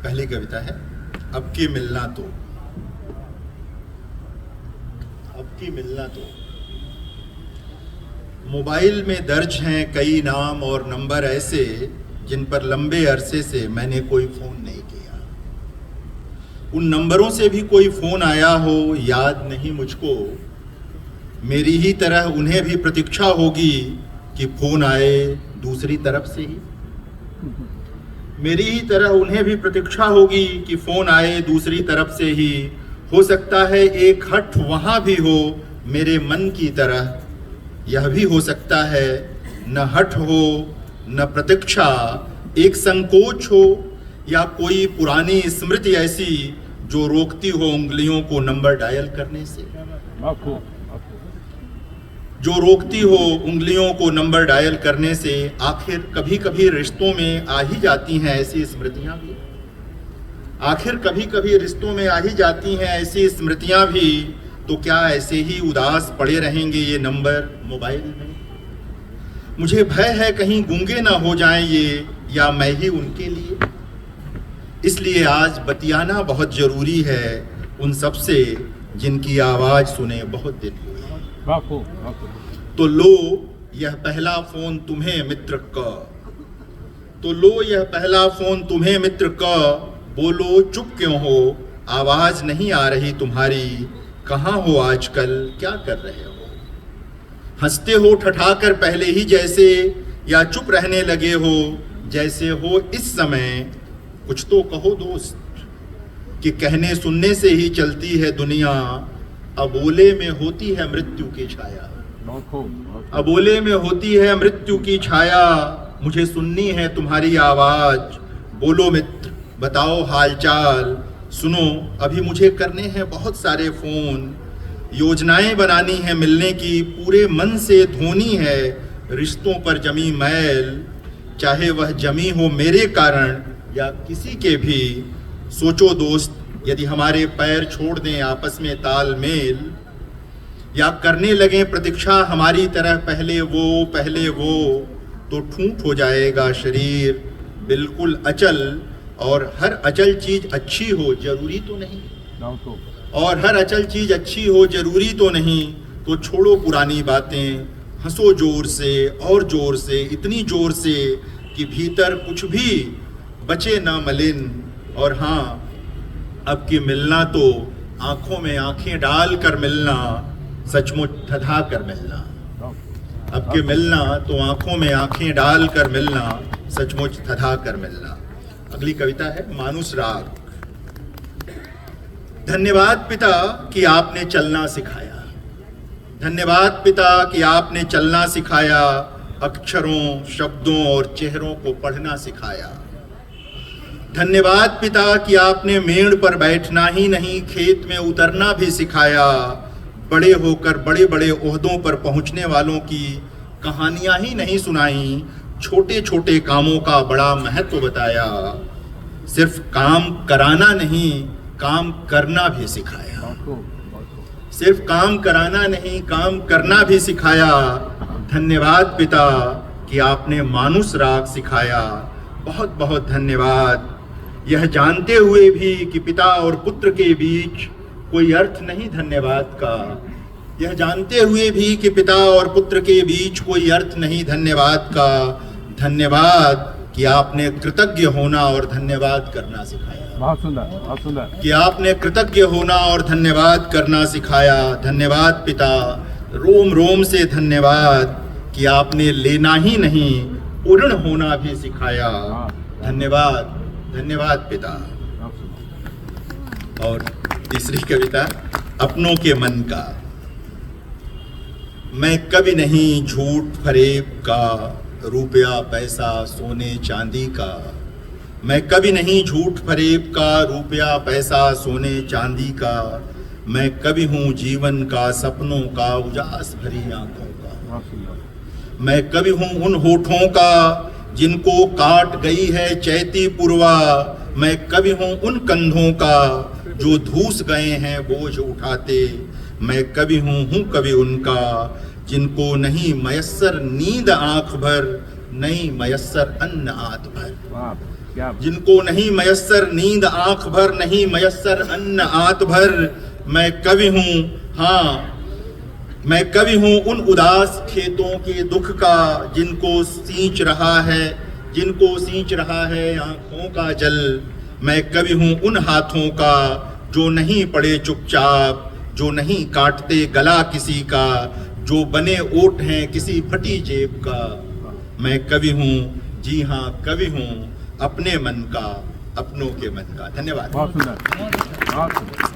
पहली कविता है अब की मिलना तो। अब की मिलना तो। मोबाइल में दर्ज हैं कई नाम और नंबर ऐसे जिन पर लंबे अरसे से मैंने कोई फोन नहीं किया। उन नंबरों से भी कोई फोन आया हो याद नहीं मुझको। मेरी ही तरह उन्हें भी प्रतीक्षा होगी कि फोन आए दूसरी तरफ से ही। मेरी ही तरह उन्हें भी प्रतीक्षा होगी कि फोन आए दूसरी तरफ से ही। हो सकता है एक हट वहां भी हो मेरे मन की तरह। यह भी हो सकता है न हट हो न प्रतीक्षा, एक संकोच हो या कोई पुरानी स्मृति ऐसी जो रोकती हो उंगलियों को नंबर डायल करने से। जो रोकती हो उंगलियों को नंबर डायल करने से। आखिर कभी कभी रिश्तों में आ ही जाती हैं ऐसी स्मृतियां भी। आखिर कभी कभी रिश्तों में आ ही जाती हैं ऐसी स्मृतियां भी। तो क्या ऐसे ही उदास पड़े रहेंगे ये नंबर मोबाइल में? मुझे भय है कहीं गूंगे ना हो जाएं ये, या मैं ही उनके लिए। इसलिए आज बतियाना बहुत जरूरी है उन सब से जिनकी आवाज सुने बहुत दिन हुए। तो लो यह पहला फोन तुम्हें मित्र का। तो लो यह पहला फोन तुम्हें मित्र का। बोलो चुप क्यों हो, आवाज नहीं आ रही तुम्हारी। कहाँ हो आजकल, क्या कर रहे हो? हंसते हो ठठाकर पहले ही जैसे, या चुप रहने लगे हो जैसे हो इस समय? कुछ तो कहो दोस्त, कि कहने सुनने से ही चलती है दुनिया। अबोले में होती है मृत्यु की छाया। अबोले में होती है मृत्यु की छाया। मुझे सुननी है तुम्हारी आवाज। बोलो मित्र, बताओ हालचाल। सुनो अभी मुझे करने हैं बहुत सारे फोन। योजनाएं बनानी है मिलने की, पूरे मन से धोनी है रिश्तों पर जमी मैल। चाहे वह जमी हो मेरे कारण या किसी के भी। सोचो दोस्त, यदि हमारे पैर छोड़ दें आपस में तालमेल, या करने लगे प्रतीक्षा हमारी तरह पहले वो, तो ठूंठ हो जाएगा शरीर बिल्कुल अचल। और हर अचल चीज अच्छी हो जरूरी तो नहीं। और हर अचल चीज अच्छी हो जरूरी तो नहीं। तो छोड़ो पुरानी बातें, हंसो जोर से और जोर से, इतनी जोर से कि भीतर कुछ भी बचे ना मलिन। और हाँ, अब की मिलना तो आंखों में आंखें डाल कर मिलना, सचमुच थधा कर मिलना। अब के मिलना तो आंखों में आंखें डाल कर मिलना, सचमुच थधा कर मिलना। अगली कविता है मानुस राग। धन्यवाद पिता कि आपने चलना सिखाया। धन्यवाद पिता कि आपने चलना सिखाया। अक्षरों, शब्दों और चेहरों को पढ़ना सिखाया। धन्यवाद पिता कि आपने मेड़ पर बैठना ही नहीं, खेत में उतरना भी सिखाया। बड़े होकर बड़े बड़े ओहदों पर पहुंचने वालों की कहानियां ही नहीं सुनाई, छोटे छोटे कामों का बड़ा महत्व बताया। सिर्फ काम कराना नहीं, काम करना भी सिखाया। सिर्फ काम कराना नहीं, काम करना भी सिखाया। धन्यवाद पिता कि आपने मानुस राग सिखाया। बहुत बहुत धन्यवाद। यह जानते हुए भी कि पिता और पुत्र के बीच कोई अर्थ नहीं धन्यवाद का। यह जानते हुए भी कि पिता और पुत्र के बीच कोई अर्थ नहीं धन्यवाद का। धन्यवाद कि आपने कृतज्ञ होना और धन्यवाद करना सिखाया। बहुत सुंदर, बहुत सुंदर। कि आपने कृतज्ञ होना और धन्यवाद करना सिखाया। धन्यवाद पिता, रोम रोम से धन्यवाद कि आपने लेना ही नहीं पूर्ण होना भी सिखाया। धन्यवाद, धन्यवाद पिता। और तीसरी कविता अपनों के मन का। मैं कभी नहीं झूठ फरेब का, रुपया पैसा सोने चांदी का। मैं कभी नहीं झूठ फरेब का, रुपया पैसा सोने चांदी का। मैं कभी हूँ जीवन का, सपनों का, उजास भरी आंखों का। मैं कभी हूँ उन होठों का जिनको काट गई है चैती पुरवा। मैं कभी हूँ उन कंधों का जो धूस गए हैं बोझ उठाते। मैं कभी हूँ कभी उनका जिनको नहीं मयस्सर नींद आंख भर, नहीं मयस्सर अन्न आत भर। वाह, क्या जिनको नहीं मयस्सर नींद आंख भर, नहीं मयस्सर अन्न आत भर। मैं कवि हूँ, हाँ मैं कवि हूँ उन उदास खेतों के दुख का, जिनको सींच रहा है, जिनको सींच रहा है आंखों का जल। मैं कवि हूँ उन हाथों का, जो नहीं पड़े चुपचाप, जो नहीं काटते गला किसी का, जो बने ओठ हैं किसी फटी जेब का। मैं कवि हूँ, जी हाँ कवि हूँ, अपने मन का, अपनों के मन का। धन्यवाद। बहुत सुंदर, बहुत सुंदर।